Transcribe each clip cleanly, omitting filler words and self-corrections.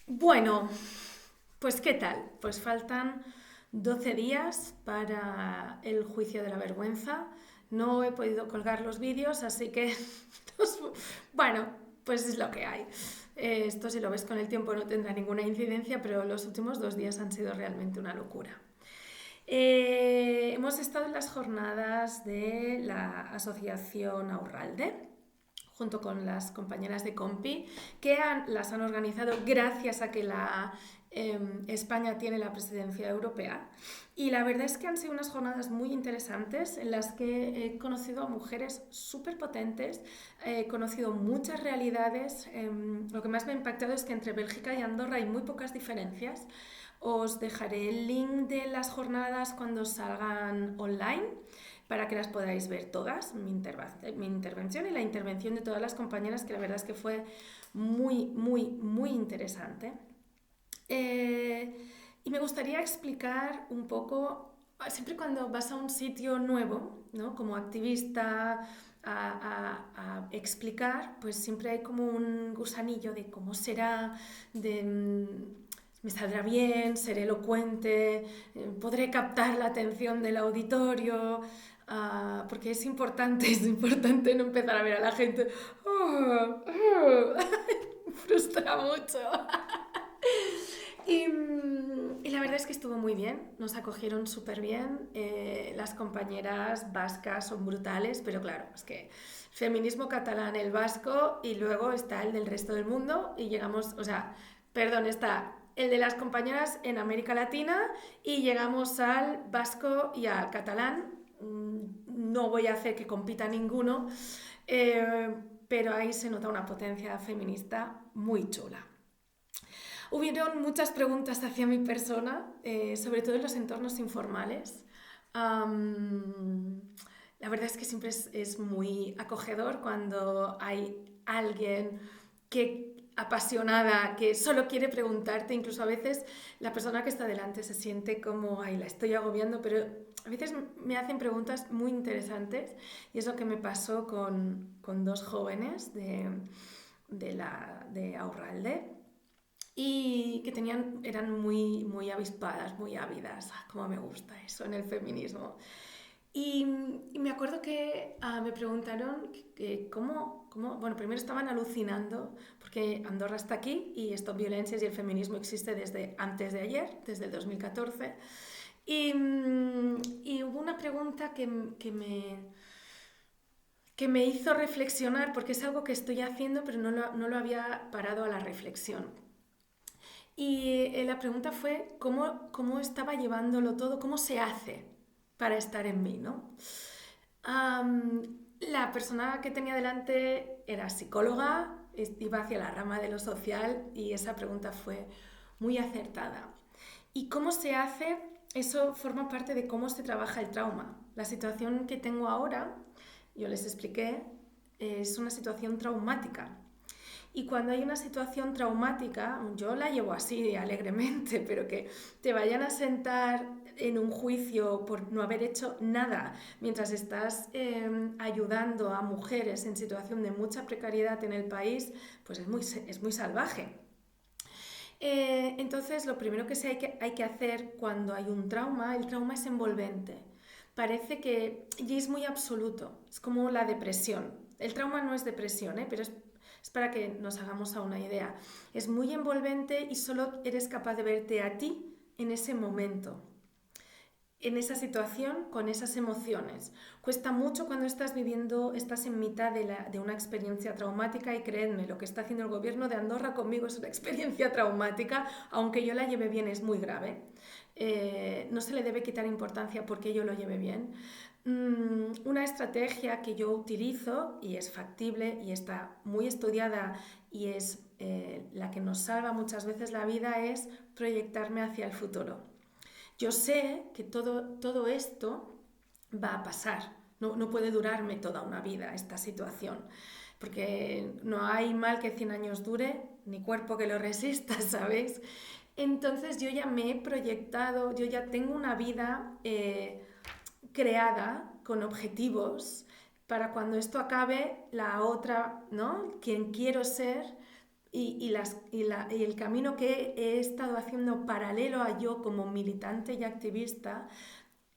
Bueno, pues ¿qué tal? Pues faltan 12 días para el juicio de la vergüenza. No he podido colgar los vídeos, así que, pues, bueno, pues es lo que hay. Esto si lo ves con el tiempo no tendrá ninguna incidencia, pero los últimos 2 días han sido realmente una locura. Hemos estado en las jornadas de la Asociación Aurralde junto con las compañeras de Compi, que las han organizado gracias a que España tiene la presidencia europea. Y la verdad es que han sido unas jornadas muy interesantes en las que he conocido a mujeres súper potentes, he conocido muchas realidades. Lo que más me ha impactado es que entre Bélgica y Andorra hay muy pocas diferencias. Os dejaré el link de las jornadas cuando salgan online para que las podáis ver todas, mi intervención y la intervención de todas las compañeras, que la verdad es que fue muy, muy, muy interesante. Y me gustaría explicar un poco, siempre cuando vas a un sitio nuevo, ¿no? Como activista, a explicar, pues siempre hay como un gusanillo de cómo será, de me saldrá bien, seré elocuente, podré captar la atención del auditorio, porque es importante no empezar a ver a la gente. Frustra mucho. Y la verdad es que estuvo muy bien, nos acogieron súper bien. Las compañeras vascas son brutales, pero claro, es que feminismo catalán, el vasco, y luego está el del resto del mundo, y llegamos, o sea, perdón, está el de las compañeras en América Latina, y llegamos al vasco y al catalán. No voy a hacer que compita ninguno, eh, pero ahí se nota una potencia feminista muy chula. Hubieron muchas preguntas hacia mi persona, sobre todo en los entornos informales. Am, la verdad es que siempre es muy acogedor cuando hay alguien que apasionada, que solo quiere preguntarte, incluso a veces la persona que está delante se siente como, ay, la estoy agobiando, pero a veces me hacen preguntas muy interesantes y es lo que me pasó con dos jóvenes de Aurralde y que eran muy, muy avispadas, muy ávidas, como me gusta eso en el feminismo. Y, y me acuerdo que me preguntaron bueno, primero estaban alucinando porque Andorra está aquí y Stop Violencias y el feminismo existe desde antes de ayer, desde el 2014. Y hubo una pregunta que me hizo reflexionar porque es algo que estoy haciendo pero no lo había parado a la reflexión. Y la pregunta fue cómo estaba llevándolo todo, cómo se hace para estar en mí, ¿no? Am, la persona que tenía delante era psicóloga, iba hacia la rama de lo social y esa pregunta fue muy acertada. ¿Y cómo se hace? Eso forma parte de cómo se trabaja el trauma. La situación que tengo ahora, yo les expliqué, es una situación traumática. Y cuando hay una situación traumática, yo la llevo así alegremente, pero que te vayan a sentar en un juicio por no haber hecho nada mientras estás ayudando a mujeres en situación de mucha precariedad en el país, pues es muy salvaje. Entonces, lo primero que hay que hacer cuando hay un trauma, el trauma es envolvente. Parece que y es muy absoluto, es como la depresión. El trauma no es depresión, pero es para que nos hagamos a una idea. Es muy envolvente y solo eres capaz de verte a ti en ese momento, en esa situación, con esas emociones. Cuesta mucho cuando estás viviendo, estás en mitad de una experiencia traumática y creedme, lo que está haciendo el gobierno de Andorra conmigo es una experiencia traumática, aunque yo la lleve bien es muy grave. No se le debe quitar importancia porque yo lo lleve bien. Una estrategia que yo utilizo y es factible y está muy estudiada y es la que nos salva muchas veces la vida es proyectarme hacia el futuro. Yo sé que todo esto va a pasar, no puede durarme toda una vida esta situación, porque no hay mal que 100 años dure, ni cuerpo que lo resista, ¿sabéis? Entonces yo ya me he proyectado, yo ya tengo una vida creada con objetivos para cuando esto acabe, la otra, ¿no? Quien quiero ser y el camino que he estado haciendo paralelo a yo como militante y activista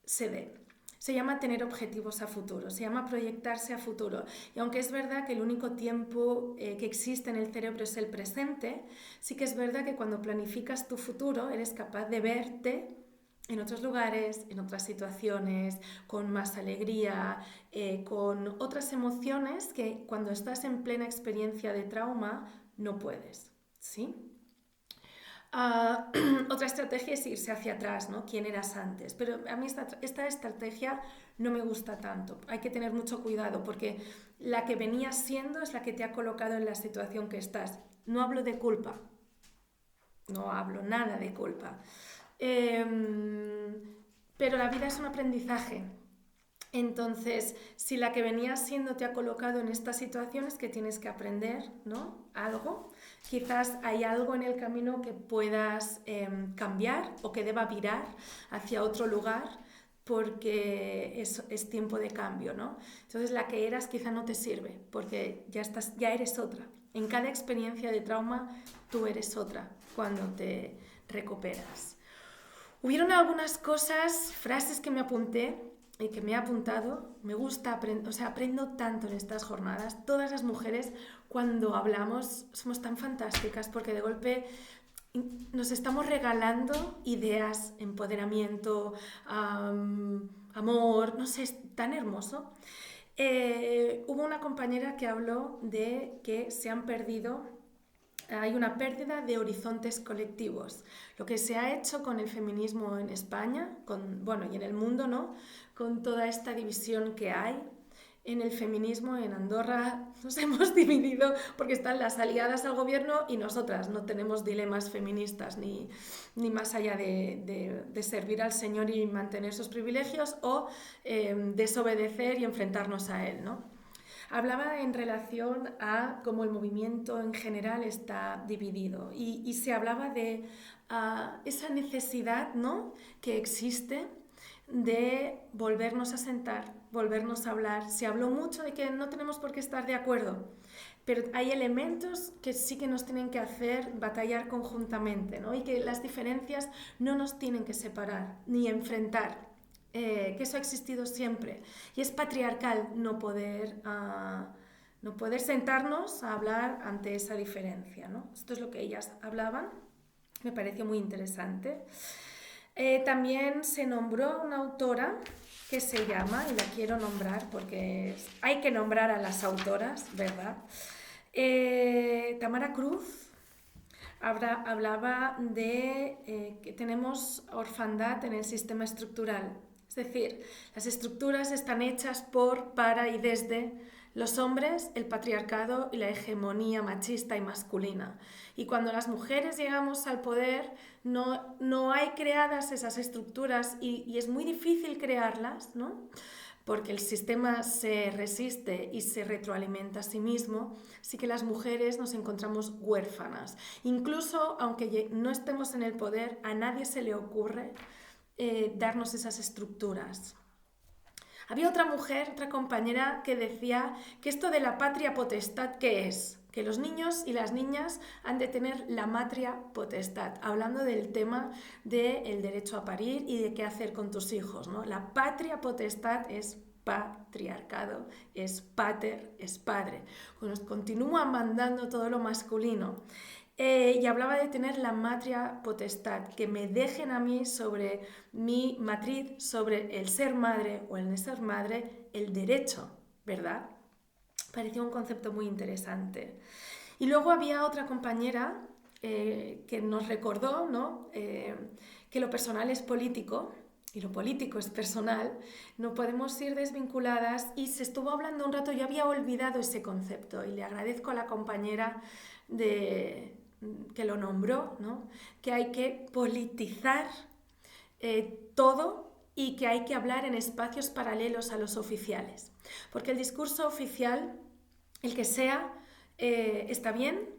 se ve. Se llama tener objetivos a futuro, se llama proyectarse a futuro. Y aunque es verdad que el único tiempo que existe en el cerebro es el presente, sí que es verdad que cuando planificas tu futuro eres capaz de verte en otros lugares, en otras situaciones, con más alegría, con otras emociones que cuando estás en plena experiencia de trauma no puedes, ¿sí? Otra estrategia es irse hacia atrás, ¿no? ¿Quién eras antes? Pero a mí esta estrategia no me gusta tanto. Hay que tener mucho cuidado porque la que venías siendo es la que te ha colocado en la situación que estás. No hablo de culpa, no hablo nada de culpa. Pero la vida es un aprendizaje. Entonces, si la que venías siendo te ha colocado en estas situaciones que tienes que aprender, ¿no? Algo, quizás hay algo en el camino que puedas cambiar o que deba virar hacia otro lugar porque es tiempo de cambio, ¿no? Entonces, la que eras quizá no te sirve porque ya eres otra. En cada experiencia de trauma, tú eres otra cuando te recuperas. Hubieron algunas cosas, frases que me apunté y que me he apuntado. Me gusta aprendo tanto en estas jornadas. Todas las mujeres cuando hablamos somos tan fantásticas porque de golpe nos estamos regalando ideas, empoderamiento, amor, no sé, es tan hermoso. Hubo una compañera que habló de que se han perdido. Hay una pérdida de horizontes colectivos. Lo que se ha hecho con el feminismo en España, y en el mundo, ¿no? Con toda esta división que hay en el feminismo en Andorra, nos hemos dividido porque están las aliadas al gobierno y nosotras no tenemos dilemas feministas ni más allá de servir al Señor y mantener sus privilegios o desobedecer y enfrentarnos a Él, ¿no? Hablaba en relación a cómo el movimiento en general está dividido y se hablaba de esa necesidad, ¿no?, que existe de volvernos a sentar, volvernos a hablar. Se habló mucho de que no tenemos por qué estar de acuerdo, pero hay elementos que sí que nos tienen que hacer batallar conjuntamente, ¿no? Y que las diferencias no nos tienen que separar ni enfrentar. Que eso ha existido siempre y es patriarcal no poder sentarnos a hablar ante esa diferencia, ¿no? Esto es lo que ellas hablaban, me pareció muy interesante. También se nombró una autora que se llama, y la quiero nombrar porque hay que nombrar a las autoras, ¿verdad? Tamara Cruz. Hablaba de que tenemos orfandad en el sistema estructural. Es decir, las estructuras están hechas por, para y desde los hombres, el patriarcado y la hegemonía machista y masculina. Y cuando las mujeres llegamos al poder, no hay creadas esas estructuras y es muy difícil crearlas, ¿no? Porque el sistema se resiste y se retroalimenta a sí mismo, sí que las mujeres nos encontramos huérfanas. Incluso aunque no estemos en el poder, a nadie se le ocurre darnos esas estructuras. Había otra mujer, otra compañera, que decía que esto de la patria potestad, ¿qué es? Que los niños y las niñas han de tener la matria potestad, hablando del tema del derecho a parir y de qué hacer con tus hijos, ¿no? La patria potestad es patriarcado, es pater, es padre. Nos continúa mandando todo lo masculino. Y hablaba de tener la matria potestad, que me dejen a mí sobre mi matriz, sobre el ser madre o el no ser madre, el derecho, ¿verdad? Parecía un concepto muy interesante. Y luego había otra compañera que nos recordó, ¿no?, que lo personal es político y lo político es personal, no podemos ir desvinculadas, y se estuvo hablando un rato, yo había olvidado ese concepto y le agradezco a la compañera que lo nombró, ¿no?, que hay que politizar todo y que hay que hablar en espacios paralelos a los oficiales. Porque el discurso oficial, el que sea, está bien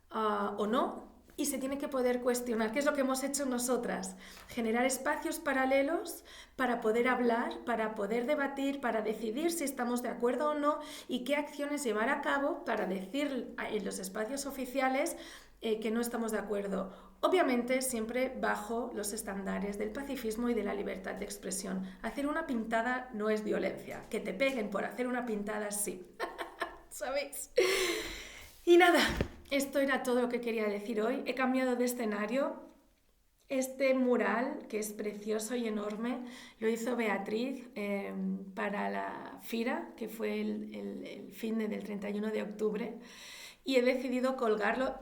o no, y se tiene que poder cuestionar, qué es lo que hemos hecho nosotras, generar espacios paralelos para poder hablar, para poder debatir, para decidir si estamos de acuerdo o no y qué acciones llevar a cabo para decir en los espacios oficiales que no estamos de acuerdo. Obviamente siempre bajo los estándares del pacifismo y de la libertad de expresión. Hacer una pintada no es violencia, que te peguen por hacer una pintada sí. ¿Sabéis? Y nada, esto era todo lo que quería decir hoy. He cambiado de escenario. Este mural, que es precioso y enorme, lo hizo Beatriz para la FIRA, que fue el fin del 31 de octubre, y he decidido colgarlo.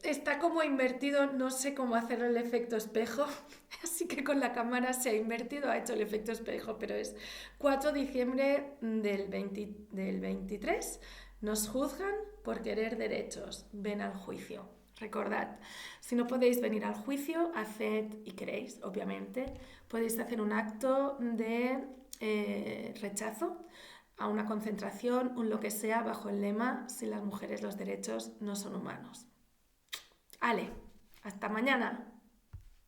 Está como invertido, no sé cómo hacer el efecto espejo, así que con la cámara se ha invertido, ha hecho el efecto espejo, pero es 4 de diciembre del 23. Nos juzgan por querer derechos, ven al juicio. Recordad, si no podéis venir al juicio, haced, y queréis, obviamente, podéis hacer un acto de rechazo a una concentración, un lo que sea, bajo el lema, sin las mujeres los derechos no son humanos. Ale, hasta mañana.